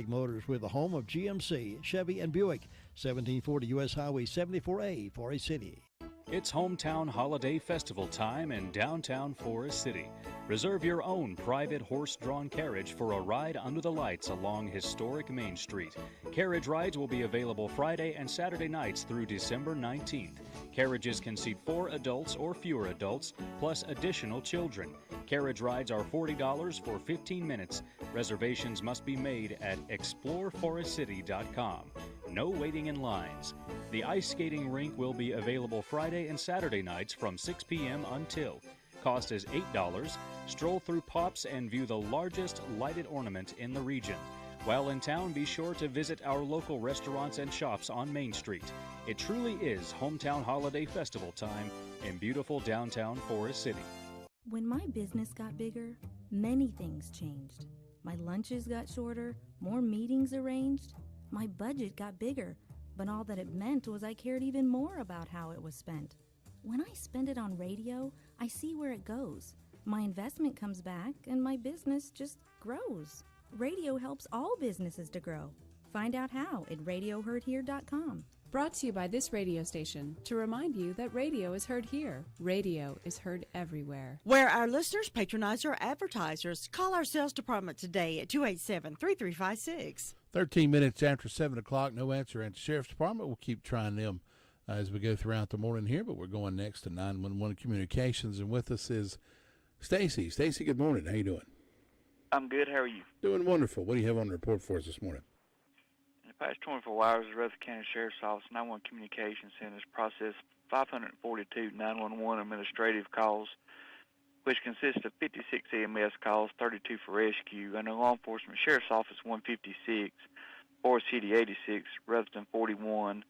Motors, with the home of GMC, Chevy, and Buick. 1740 U.S. Highway 74A, Forest City. It's hometown holiday festival time in downtown Forest City. Reserve your own private horse-drawn carriage for a ride under the lights along historic Main Street. Carriage rides will be available Friday and Saturday nights through December 19th. Carriages can seat 4 adults or fewer adults, plus additional children. Carriage rides are $40 for 15 minutes. Reservations must be made at exploreforestcity.com. No waiting in lines. The ice skating rink will be available Friday and Saturday nights from 6 p.m. until. Cost is $8. Stroll through Pops and view the largest lighted ornament in the region. While in town, be sure to visit our local restaurants and shops on Main Street. It truly is hometown holiday festival time in beautiful downtown Forest City. When my business got bigger, many things changed. My lunches got shorter, more meetings arranged. My budget got bigger, but all that it meant was I cared even more about how it was spent. When I spend it on radio, I see where it goes. My investment comes back, and my business just grows. Radio helps all businesses to grow. Find out how at radioheardhere.com. Brought to you by this radio station to remind you that radio is heard here. Radio is heard everywhere. Where our listeners patronize our advertisers. Call our sales department today at 287-3356. 13 minutes after 7 o'clock, no answer at the Sheriff's Department. We'll keep trying them as we go throughout the morning here, but we're going next to 911 Communications, and with us is Stacy. Stacy, good morning. How you doing? I'm good. How are you? Doing wonderful. What do you have on the report for us this morning? In the past 24 hours, the Rutherford County Sheriff's Office 911 Communications Centers processed 542 911 administrative calls, which consist of 56 EMS calls, 32 for rescue, and a law enforcement Sheriff's Office 156, Forest City 86, Rutherford 41,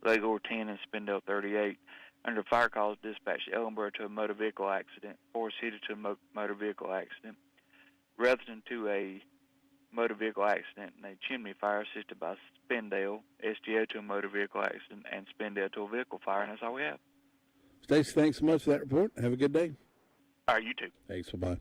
Legore 10, and Spindale 38. Under fire calls, dispatched Ellenboro to a motor vehicle accident, Forest City to a motor vehicle accident, Rutherford to a motor vehicle accident, and a chimney fire assisted by Spindale, SGO to a motor vehicle accident, and Spindale to a vehicle fire, and that's all we have. Stacy, thanks so much for that report. Have a good day. All right, you too. Thanks. Bye-bye.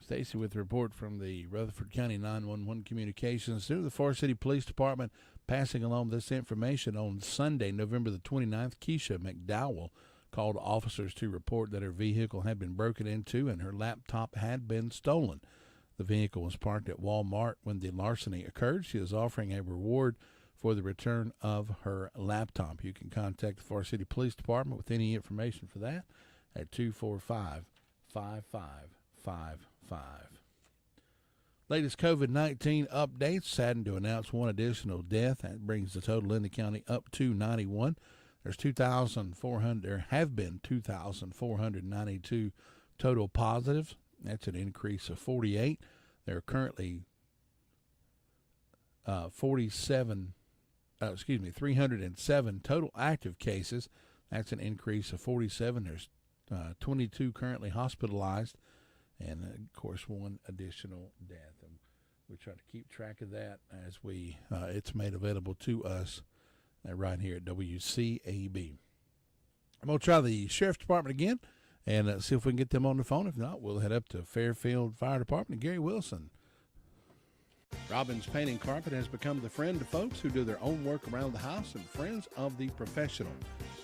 Stacy with the report from the Rutherford County 911 Communications Center. The Forest City Police Department passing along this information on Sunday, November the 29th. Keisha McDowell called officers to report that her vehicle had been broken into and her laptop had been stolen. The vehicle was parked at Walmart when the larceny occurred. She is offering a reward for the return of her laptop. You can contact the Forest City Police Department with any information for that at 245-5555. Latest COVID-19 updates. Saddened to announce one additional death. That brings the total in the county up to 91. There have been 2,492 total positives. That's an increase of 48. There are currently 307 total active cases. That's an increase of 47. There's 22 currently hospitalized, and of course one additional death. And we try to keep track of that as it's made available to us right here at WCAB. I'm going to try the Sheriff's Department again and see if we can get them on the phone. If not, we'll head up to Fairfield Fire Department. Gary Wilson. Robbins Painting Carpet has become the friend of folks who do their own work around the house and friends of the professional.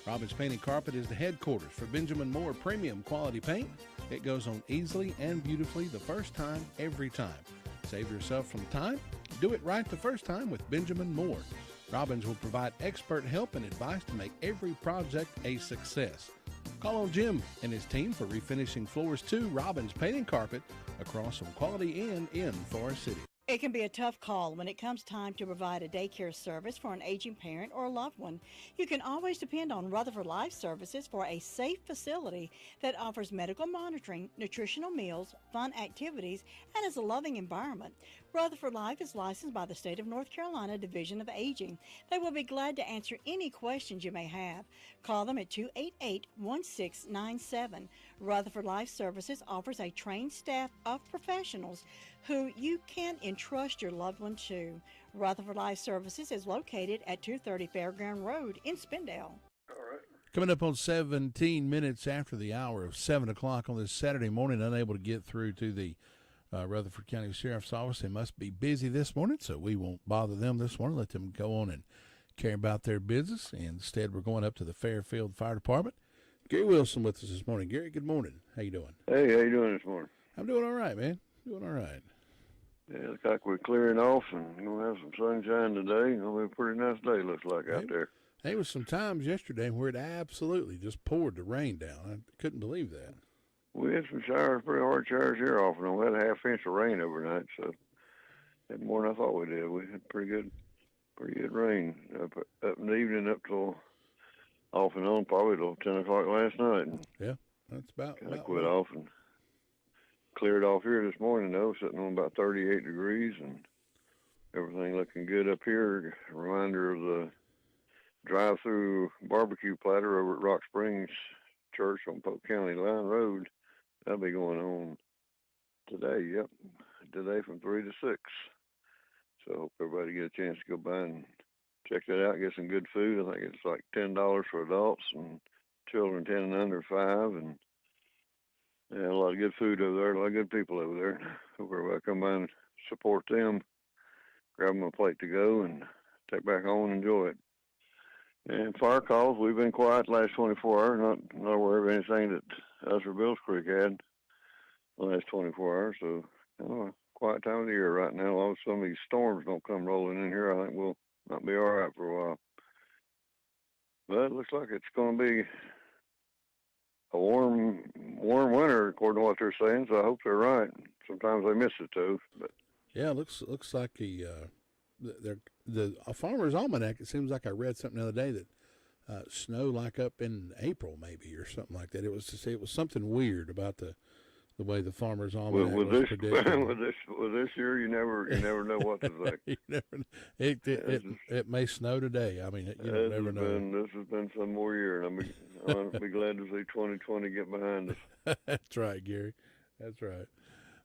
Robbins Painting Carpet is the headquarters for Benjamin Moore Premium Quality Paint. It goes on easily and beautifully the first time, every time. Save yourself some time. Do it right the first time with Benjamin Moore. Robbins will provide expert help and advice to make every project a success. Call on Jim and his team for refinishing floors too. Robbins Painting Carpet across from Quality Inn in Forest City. It can be a tough call when it comes time to provide a daycare service for an aging parent or a loved one. You can always depend on Rutherford Life Services for a safe facility that offers medical monitoring, nutritional meals, fun activities, and is a loving environment. Rutherford Life is licensed by the State of North Carolina Division of Aging. They will be glad to answer any questions you may have. Call them at 288-1697. Rutherford Life Services offers a trained staff of professionals who you can entrust your loved one to. Rutherford Life Services is located at 230 Fairground Road in Spindale. Coming up on 17 minutes after the hour of 7 o'clock on this Saturday morning, unable to get through to the Rutherford County Sheriff's Office. They must be busy this morning, so we won't bother them this morning. Let them go on and care about their business. Instead, we're going up to the Fairfield Fire Department. Gary Wilson with us this morning. Gary, good morning. How you doing? Hey, how you doing this morning? I'm doing all right, man. Doing all right. Yeah, looks like we're clearing off and going to have some sunshine today. It's going to be a pretty nice day, looks like, out there. There was some times yesterday where it absolutely just poured the rain down. I couldn't believe that. We had some showers, pretty hard showers here off and on. We had a half inch of rain overnight, so had more than I thought we did. We had pretty good rain up in the evening up till off and on, probably till 10 o'clock last night. Yeah, that's about quit off and cleared off here this morning, though, sitting on about 38 degrees and everything looking good up here. A reminder of the drive-through barbecue platter over at Rock Springs Church on Polk County Line Road. That'll be going on today, today from 3 to 6. So I hope everybody get a chance to go by and check that out, get some good food. I think it's like $10 for adults and children 10 and under 5. And yeah, a lot of good food over there, a lot of good people over there. Hope everybody come by and support them, grab them a plate to go and take back home and enjoy it. And fire calls, we've been quiet the last 24 hours, not aware of anything that us or Bills Creek had the last 24 hours. So, quiet time of the year right now. All of some of these storms don't come rolling in here. I think we'll not be all right for a while. But it looks like it's going to be a warm winter, according to what they're saying. So I hope they're right. Sometimes they miss it too. But yeah, it looks like the Farmer's Almanac. It seems like I read something the other day that snow like up in April maybe or something like that. It was something weird about the way the Farmer's Almanac was predicting. With this year, you never know what to think. It may snow today. I mean, you never know. This has been some more year, and I'll be glad to see 2020 get behind us. That's right, Gary. That's right.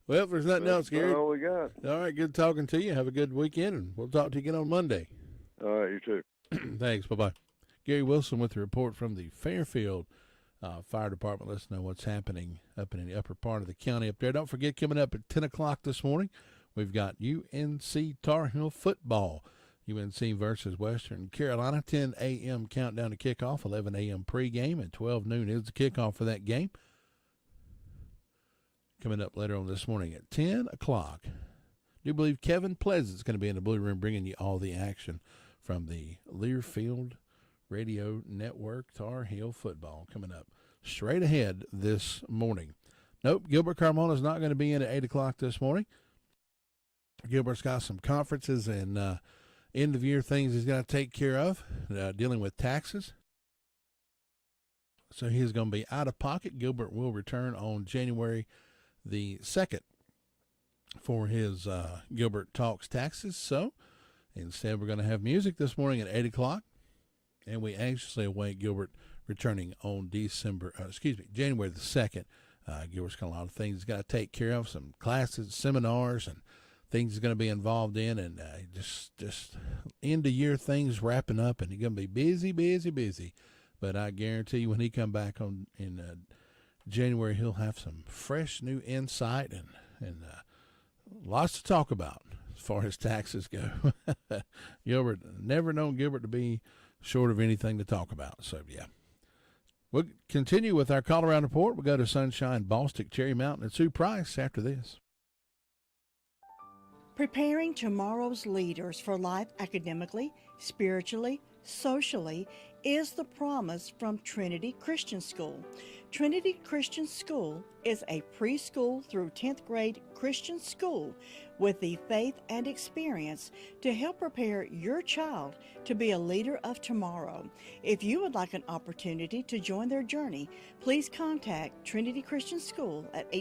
Well, if there's nothing else, Gary. That's all we got. All right, good talking to you. Have a good weekend, and we'll talk to you again on Monday. All right, you too. Thanks. Bye-bye. Gary Wilson with the report from the Fairfield Fire Department. Let's know what's happening up in the upper part of the county up there. Don't forget, coming up at 10 o'clock this morning, we've got UNC Tar Heel football. UNC versus Western Carolina, 10 a.m. countdown to kickoff, 11 a.m. pregame, and 12 noon is the kickoff for that game. Coming up later on this morning at 10 o'clock, I do believe Kevin Pleasant's going to be in the Blue Room bringing you all the action from the Learfield Radio Network. Tar Heel football coming up straight ahead this morning. Nope, Gilbert Carmona's not going to be in at 8 o'clock this morning. Gilbert's got some conferences and end-of-year things he's got to take care of, dealing with taxes. So he's going to be out of pocket. Gilbert will return on January the 2nd for his Gilbert Talks Taxes. So instead, we're going to have music this morning at 8 o'clock. And we anxiously await Gilbert returning on January the 2nd. Gilbert's got a lot of things he's got to take care of, some classes, seminars, and things he's going to be involved in, and just end-of-year things wrapping up, and he's going to be busy. But I guarantee you when he come back in January, he'll have some fresh new insight and lots to talk about as far as taxes go. Gilbert, never known Gilbert to be short of anything to talk about. So, yeah. We'll continue with our Colorado Report. We'll go to Sunshine, Bostic, Cherry Mountain, and Sue Price after this. Preparing tomorrow's leaders for life academically, spiritually, socially is the promise from Trinity Christian School. Trinity Christian School is a preschool through 10th grade Christian school with the faith and experience to help prepare your child to be a leader of tomorrow. If you would like an opportunity to join their journey, please contact Trinity Christian School at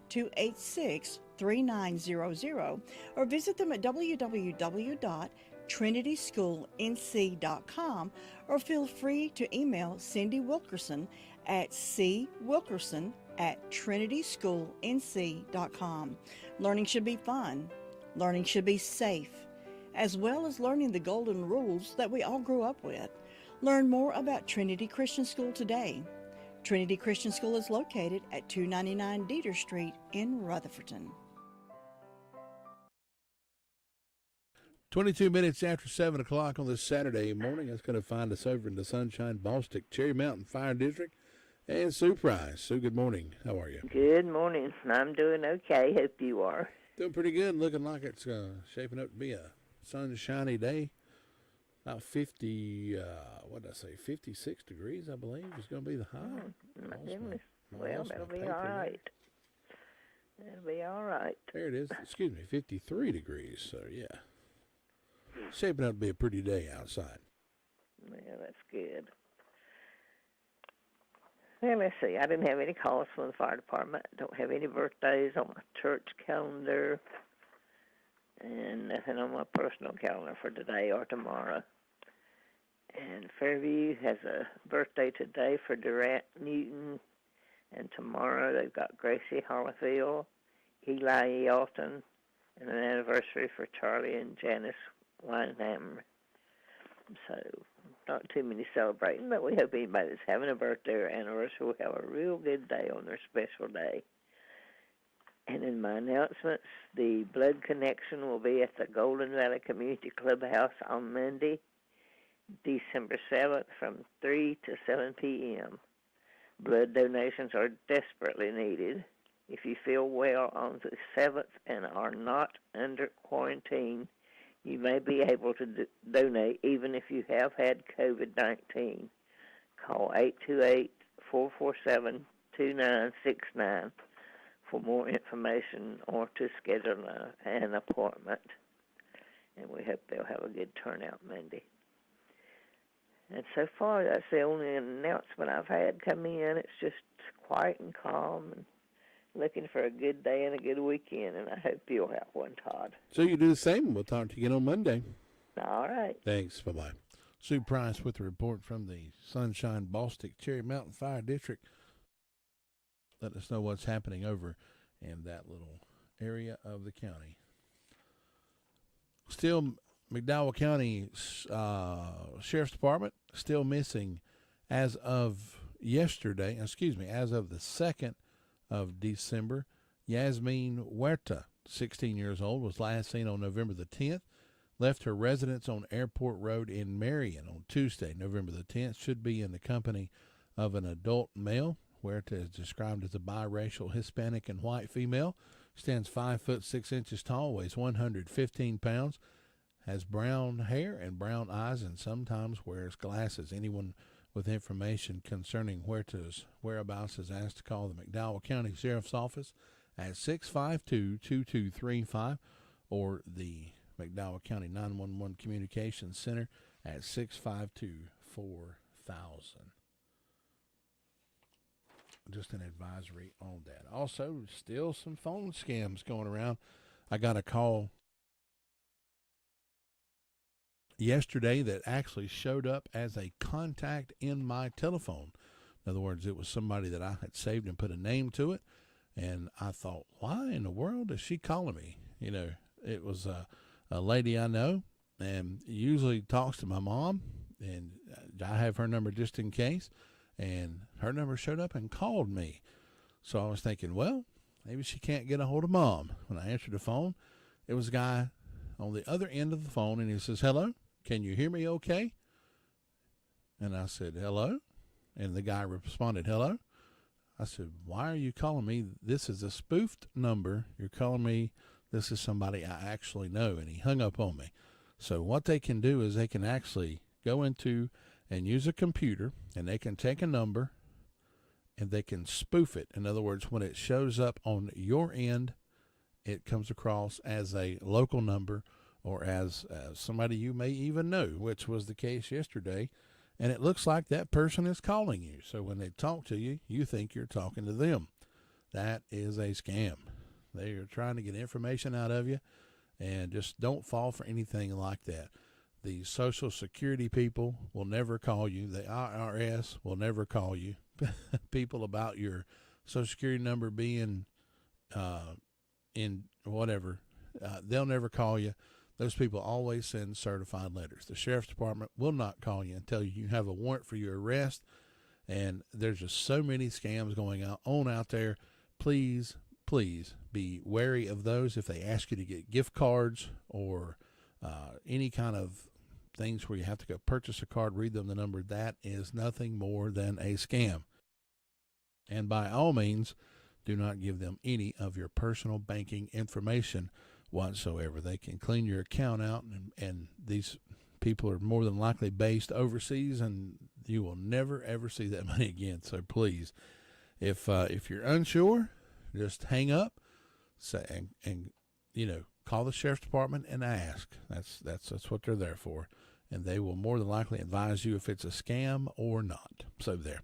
828-286-3900 or visit them at www.trinityschoolnc.com or feel free to email Cindy Wilkerson at cwilkerson@trinityschoolnc.com. Learning should be fun. Learning should be safe, as well as learning the golden rules that we all grew up with. Learn more about Trinity Christian School today. Trinity Christian School is located at 299 Dieter Street in Rutherford. 22 minutes after 7 o'clock on this Saturday morning. That's going to find us over in the Sunshine Ballstick Cherry Mountain Fire District. And Sue Price. Sue, good morning. How are you? Good morning. I'm doing okay. Hope you are. Doing pretty good. Looking like it's shaping up to be a sunshiny day. About 50, 56 degrees, I believe, is going to be the high. Oh, my goodness. Well, that'll be all right. That'll be all right. There it is. 53 degrees. So, yeah. Shaping up to be a pretty day outside. Well, that's good. Well, let's see. I didn't have any calls from the fire department. Don't have any birthdays on my church calendar. And nothing on my personal calendar for today or tomorrow. And Fairview has a birthday today for Durant Newton. And tomorrow they've got Gracie Hollifield, Eli Alton, and an anniversary for Charlie and Janice Weinhammer. So, not too many celebrating, but we hope anybody that's having a birthday or anniversary will have a real good day on their special day. And in my announcements, the blood connection will be at the Golden Valley Community Clubhouse on Monday, December 7th from 3 to 7 p.m. Blood donations are desperately needed. If you feel well on the 7th and are not under quarantine, you may be able to donate even if you have had COVID-19. Call 828-447-2969 for more information or to schedule an appointment. And we hope they'll have a good turnout Monday. And so far, that's the only announcement I've had come in. It's just quiet and calm and looking for a good day and a good weekend, and I hope you'll have one, Todd. So you do the same. We'll talk to you again on Monday. All right. Thanks. Bye-bye. Sue Price with a report from the Sunshine Ballstick Cherry Mountain Fire District. Let us know what's happening over in that little area of the county. Still, McDowell County Sheriff's Department still missing as of yesterday, as of the 2nd of December. Yasmin Huerta, 16 years old, was last seen on November the 10th. Left her residence on Airport Road in Marion on Tuesday, November the 10th. Should be in the company of an adult male. Huerta is described as a biracial Hispanic and white female. Stands 5 foot 6 inches tall, weighs 115 pounds. Has brown hair and brown eyes and sometimes wears glasses. Anyone with information concerning Huerta's whereabouts is asked to call the McDowell County Sheriff's Office at 652-2235 or the McDowell County 911 Communications Center at 652-4000. Just an advisory on that. Also, still some phone scams going around. I got a call yesterday that actually showed up as a contact in my telephone. In other words, it was somebody that I had saved and put a name to it. And I thought, why in the world is she calling me? You know, it was a lady I know and usually talks to my mom. And I have her number just in case. And her number showed up and called me. So I was thinking, well, maybe she can't get a hold of Mom. When I answered the phone, it was a guy on the other end of the phone, and he says, hello, can you hear me okay? And I said, hello. And the guy responded, hello. I said, why are you calling me? This is a spoofed number. You're calling me. This is somebody I actually know. And he hung up on me. So what they can do is they can actually go into and use a computer, and they can take a number and they can spoof it. In other words, when it shows up on your end, it comes across as a local number or as somebody you may even know, which was the case yesterday. And it looks like that person is calling you. So when they talk to you, you think you're talking to them. That is a scam. They are trying to get information out of you, and just don't fall for anything like that. The Social Security people will never call you. The IRS will never call you. People about your Social Security number being in whatever, they'll never call you. Those people always send certified letters. The Sheriff's Department will not call you and tell you you have a warrant for your arrest. And there's just so many scams going on out there. Please, please be wary of those. If they ask you to get gift cards or any kind of things where you have to go purchase a card, read them the number, that is nothing more than a scam. And by all means, do not give them any of your personal banking information whatsoever. They can clean your account out, and these people are more than likely based overseas, and you will never, ever see that money again. So please, if you're unsure, just hang up, say, and call the sheriff's department and ask. That's what they're there for, and they will more than likely advise you if it's a scam or not. So there.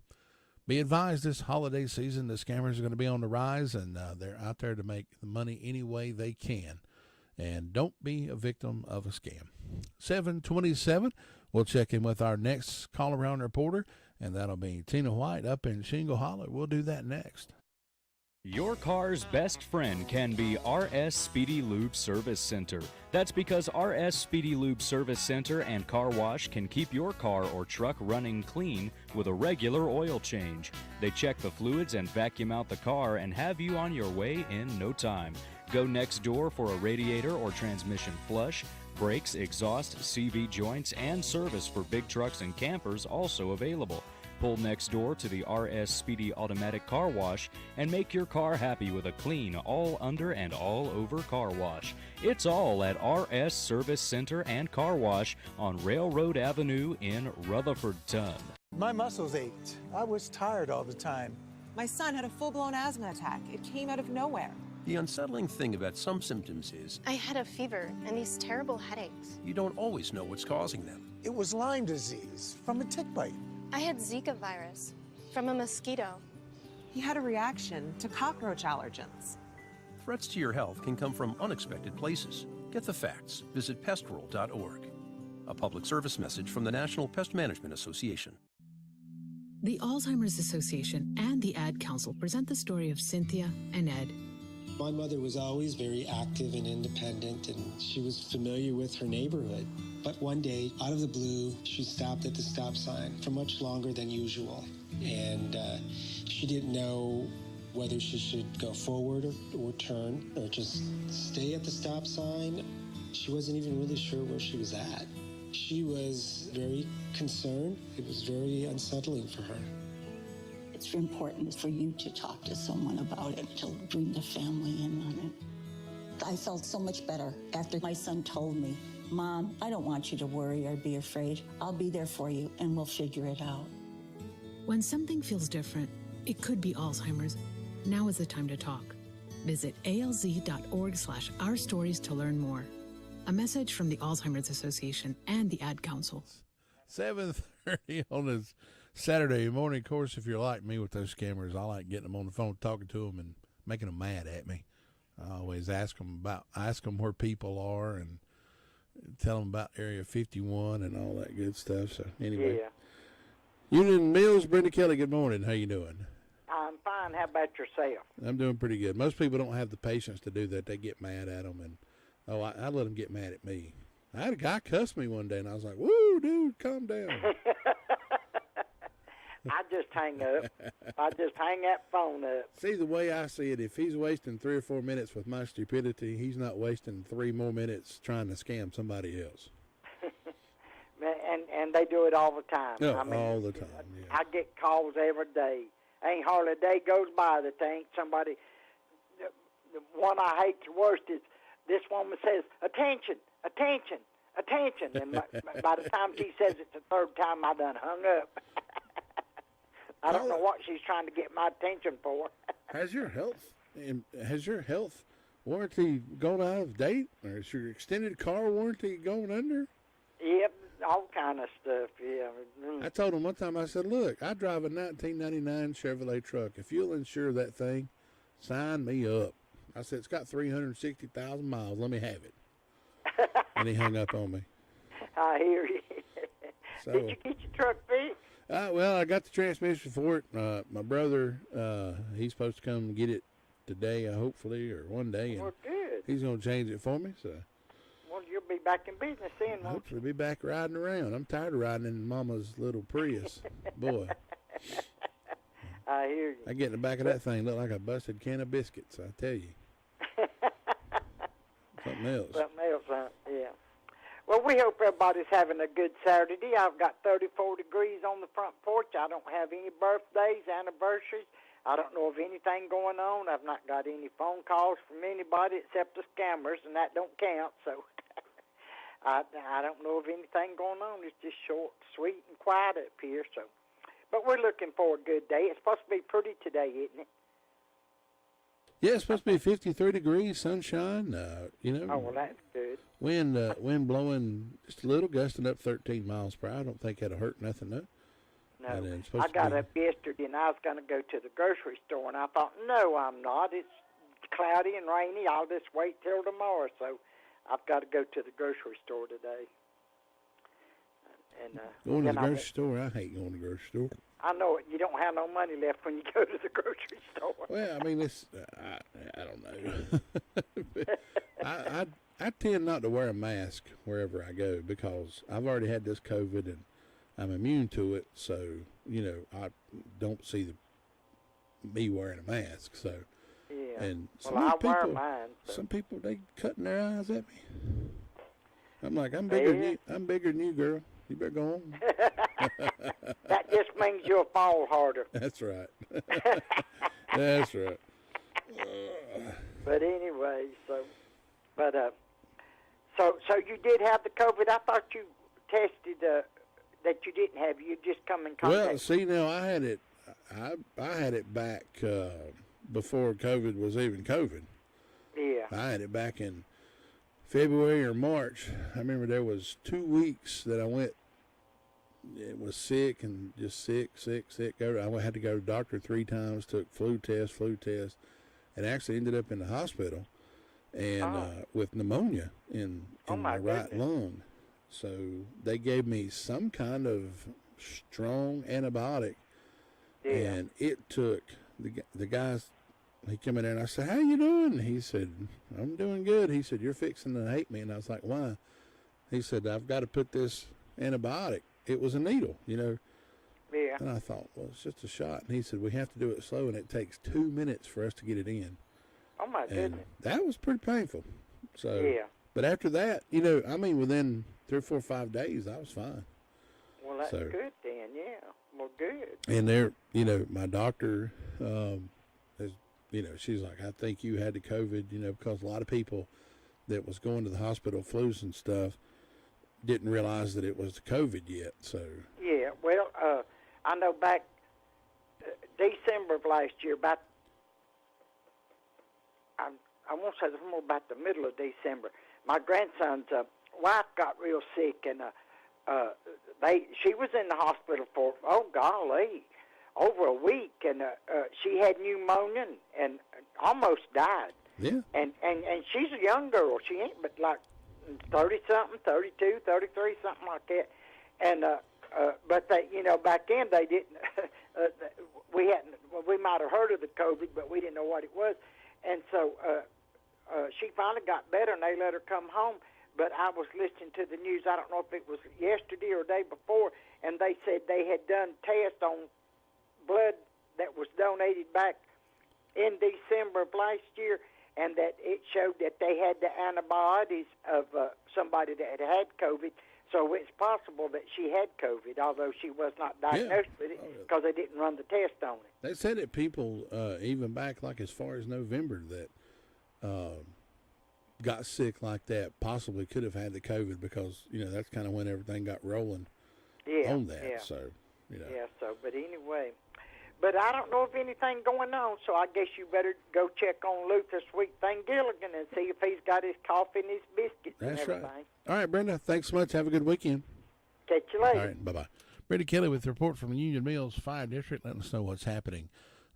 Be advised, this holiday season, the scammers are going to be on the rise, and they're out there to make the money any way they can. And don't be a victim of a scam. 7:27, we'll check in with our next call-around reporter, and that'll be Tina White up in Shingle Hollow. We'll do that next. Your car's best friend can be RS Speedy Lube Service Center. That's because RS Speedy Lube Service Center and Car Wash can keep your car or truck running clean with a regular oil change. They check the fluids and vacuum out the car and have you on your way in no time. Go next door for a radiator or transmission flush, brakes, exhaust, CV joints, and service for big trucks and campers also available. Pull next door to the RS Speedy Automatic Car Wash and make your car happy with a clean, all under and all over car wash. It's all at RS Service Center and Car Wash on Railroad Avenue in Rutherford-Ton. My muscles ached. I was tired all the time. My son had a full-blown asthma attack. It came out of nowhere. The unsettling thing about some symptoms is I had a fever and these terrible headaches. You don't always know what's causing them. It was Lyme disease from a tick bite. I had Zika virus from a mosquito. He had a reaction to cockroach allergens. Threats to your health can come from unexpected places. Get the facts. Visit pestworld.org. A public service message from the National Pest Management Association. The Alzheimer's Association and the Ad Council present the story of Cynthia and Ed. My mother was always very active and independent, and she was familiar with her neighborhood. But one day, out of the blue, she stopped at the stop sign for much longer than usual. And she didn't know whether she should go forward or turn or just stay at the stop sign. She wasn't even really sure where she was at. She was very concerned. It was very unsettling for her. It's important for you to talk to someone about it, to bring the family in on it. I felt so much better after my son told me, Mom, I don't want you to worry or be afraid. I'll be there for you and we'll figure it out. When something feels different, it could be Alzheimer's. Now is the time to talk. Visit alz.org/ourstories to learn more. A message from the Alzheimer's Association and the Ad Council. 7:30 on this Saturday morning. Of course, if you're like me with those scammers, I like getting them on the phone, talking to them, and making them mad at me. I always ask them where people are and tell them about Area 51 and all that good stuff. So anyway, Union Mills, Brenda Kelly. Good morning. How you doing? I'm fine. How about yourself? I'm doing pretty good. Most people don't have the patience to do that. They get mad at them, and I let them get mad at me. I had a guy cuss me one day, and I was like, "Woo, dude, calm down." I just hang up. I just hang that phone up. See, the way I see it, if he's wasting 3 or 4 minutes with my stupidity, he's not wasting 3 more minutes trying to scam somebody else. and they do it all the time. No, I mean, all the time, yeah. I get calls every day. Ain't hardly a day goes by that they ain't somebody. The one I hate the worst is this woman says, attention, attention, attention. And by the time she says it the third time, I done hung up. I don't know what she's trying to get my attention for. Has your health warranty gone out of date, or is your extended car warranty going under? Yep, all kind of stuff. Yeah. I told him one time. I said, "Look, I drive a 1999 Chevrolet truck. If you'll insure that thing, sign me up." I said, "It's got 360,000 miles. Let me have it." And he hung up on me. I hear you. So, did you get your truck fixed? Well, I got the transmission for it. My brother, he's supposed to come get it today, hopefully, or one day. And good. He's going to change it for me. So. Well, you'll be back in business then, won't Hopefully be back riding around. I'm tired of riding in Mama's little Prius. Boy. I hear you. I get in the back of that thing, look like a busted can of biscuits, I tell you. Something else. Something else, huh? Yeah. we hope everybody's having a good Saturday. I've got 34 degrees on the front porch. I don't have any birthdays, anniversaries. I don't know of anything going on. I've not got any phone calls from anybody except the scammers, and that don't count. So I don't know of anything going on. It's just short, sweet, and quiet up here. So, but we're looking for a good day. It's supposed to be pretty today, isn't it? Yeah, it's supposed to be 53 degrees, sunshine. You know. Oh, well, that's good. Wind blowing just a little, gusting up 13 miles per hour. I don't think that'll hurt nothing, no. No, I got up yesterday, and I was going to go to the grocery store, and I thought, no, I'm not. It's cloudy and rainy. I'll just wait till tomorrow. So I've got to go to the grocery store today. And going to the grocery store, I hate going to the grocery store. I know it. You don't have no money left when you go to the grocery store. Well, I mean, it's I don't know. I tend not to wear a mask wherever I go because I've already had this COVID and I'm immune to it. So, you know, I don't see me wearing a mask. So, yeah. And well, I wear mine. So. Some people, they cutting their eyes at me. I'm like, I'm bigger than you, girl. You better go on. That just means you'll fall harder. That's right. That's right. But anyway, so you did have the COVID. I thought you tested that you didn't have. You just come in contact. Well, see, now I had it. I had it back before COVID was even COVID. Yeah. I had it back in February or March. I remember there was 2 weeks that I went. It was sick and just sick. I had to go to the doctor 3 times. Took flu test, and actually ended up in the hospital, and with pneumonia in my right lung. So they gave me some kind of strong antibiotic, and it took the guys. He came in there and I said, "How you doing?" He said, "I'm doing good." He said, "You're fixing to hate me," and I was like, "Why?" He said, "I've got to put this antibiotic." It was a needle, you know. Yeah. And I thought, well, it's just a shot. And he said, we have to do it slow, and it takes 2 minutes for us to get it in. Oh, my goodness. That was pretty painful. So, yeah. But after that, you know, I mean, within 3 or 4 or 5 days, I was fine. Well, that's good then, yeah. Well, good. And there, you know, my doctor, is, you know, she's like, I think you had the COVID, you know, because a lot of people that was going to the hospital, flus and stuff, didn't realize that it was the COVID yet. So yeah, well, I know back December of last year, about I won't say more about the middle of December. My grandson's wife got real sick, and she was in the hospital for over a week, and she had pneumonia and almost died. Yeah, and she's a young girl. She ain't but like 30-something, 32, 33, something like that. And but they, you know, back then they didn't. We might have heard of the COVID, but we didn't know what it was. And so she finally got better, and they let her come home. But I was listening to the news. I don't know if it was yesterday or the day before, and they said they had done tests on blood that was donated back in December of last year, and that it showed that they had the antibodies of somebody that had COVID. So it's possible that she had COVID, although she was not diagnosed with it because they didn't run the test on it. They said that people, even back like as far as November, that got sick like that possibly could have had the COVID because, you know, that's kind of when everything got rolling on that. Yeah. So, you know. Yeah, so, but anyway. But I don't know of anything going on, so I guess you better go check on Luther Sweet Thing Gilligan and see if he's got his coffee and his biscuits and everything. Right. All right, Brenda, thanks so much. Have a good weekend. Catch you later. All right, bye-bye. Brenda Kelly with a report from the Union Mills Fire District, letting us know what's happening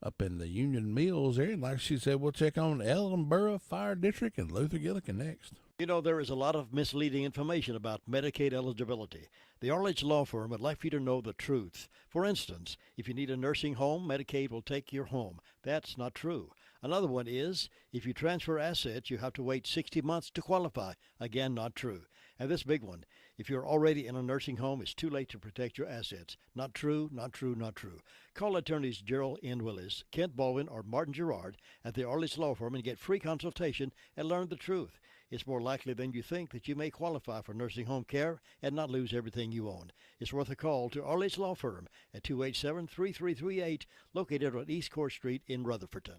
up in the Union Mills area. And like she said, we'll check on Ellenboro Fire District and Luther Gilligan next. You know, there is a lot of misleading information about Medicaid eligibility. The Arledge Law Firm would like for you to know the truth. For instance, if you need a nursing home, Medicaid will take your home. That's not true. Another one is, if you transfer assets, you have to wait 60 months to qualify. Again, not true. And this big one, if you're already in a nursing home, it's too late to protect your assets. Not true, not true, not true. Call attorneys Gerald N. Willis, Kent Baldwin, or Martin Gerard at the Arledge Law Firm and get free consultation and learn the truth. It's more likely than you think that you may qualify for nursing home care and not lose everything you own. It's worth a call to Arledge Law Firm at 287-3338, located on East Court Street in Rutherford.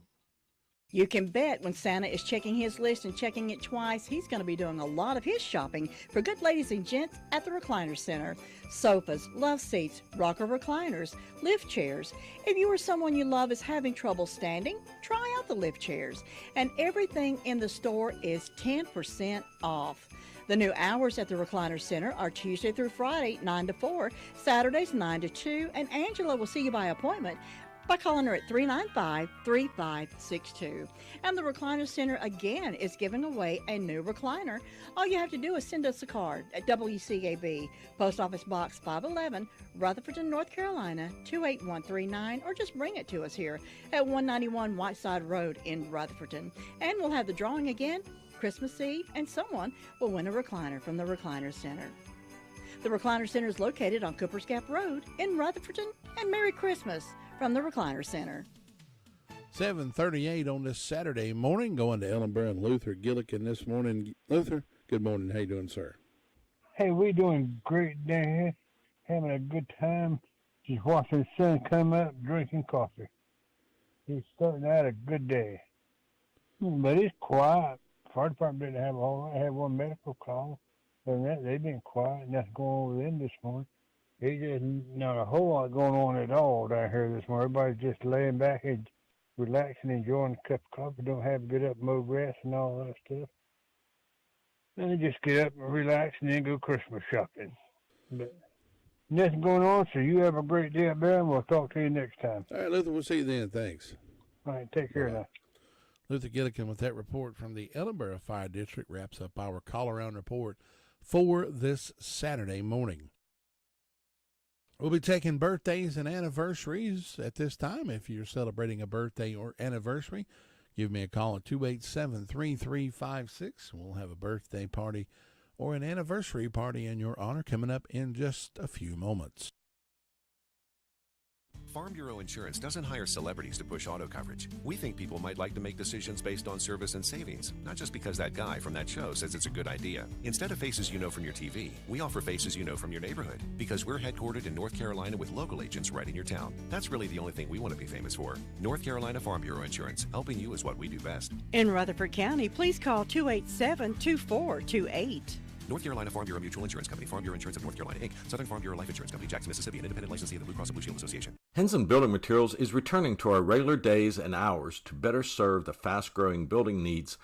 You can bet when Santa is checking his list and checking it twice, he's going to be doing a lot of his shopping for good ladies and gents at the Recliner Center. Sofas, love seats, rocker recliners, lift chairs. If you or someone you love is having trouble standing, try out the lift chairs. And everything in the store is 10% off. The new hours at the Recliner Center are Tuesday through Friday, 9 to 4, Saturdays, 9 to 2, and Angela will see you by appointment by calling her at 395-3562. And the Recliner Center, again, is giving away a new recliner. All you have to do is send us a card at WCAB, Post Office Box 511, Rutherford, North Carolina, 28139, or just bring it to us here at 191 Whiteside Road in Rutherford. And we'll have the drawing again Christmas Eve, and someone will win a recliner from the Recliner Center. The Recliner Center is located on Cooper's Gap Road in Rutherford, and Merry Christmas from the Recliner Center. 7:38 on this Saturday morning, going to Ellenborough and Luther Gillikin this morning. Luther, good morning. How you doing, sir? Hey, we doing great day, having a good time. Just watching the sun come up, drinking coffee. He's starting out a good day. But it's quiet. Fire department didn't have a whole lot. I had one medical call. Other than that, they've been quiet. Nothing going on with them this morning. There's just not a whole lot going on at all down here this morning. Everybody's just laying back and relaxing, enjoying a cup of coffee. Don't have to get up and mow grass and all that stuff. Then they just get up and relax and then go Christmas shopping. But nothing going on, so you have a great day up there, and we'll talk to you next time. All right, Luther, we'll see you then. Thanks. All right, take care now. Luther Gillikin with that report from the Ellenborough Fire District wraps up our call-around report for this Saturday morning. We'll be taking birthdays and anniversaries at this time. If you're celebrating a birthday or anniversary, give me a call at 287-3356. We'll have a birthday party or an anniversary party in your honor coming up in just a few moments. Farm Bureau Insurance doesn't hire celebrities to push auto coverage. We think people might like to make decisions based on service and savings, not just because that guy from that show says it's a good idea. Instead of faces you know from your TV, we offer faces you know from your neighborhood, because we're headquartered in North Carolina with local agents right in your town. That's really the only thing we want to be famous for. North Carolina Farm Bureau Insurance. Helping you is what we do best. In Rutherford County, please call 287-2428. North Carolina Farm Bureau Mutual Insurance Company, Farm Bureau Insurance of North Carolina, Inc., Southern Farm Bureau Life Insurance Company, Jackson, Mississippi, an independent licensee of the Blue Cross and Blue Shield Association. Henson Building Materials is returning to our regular days and hours to better serve the fast-growing building needs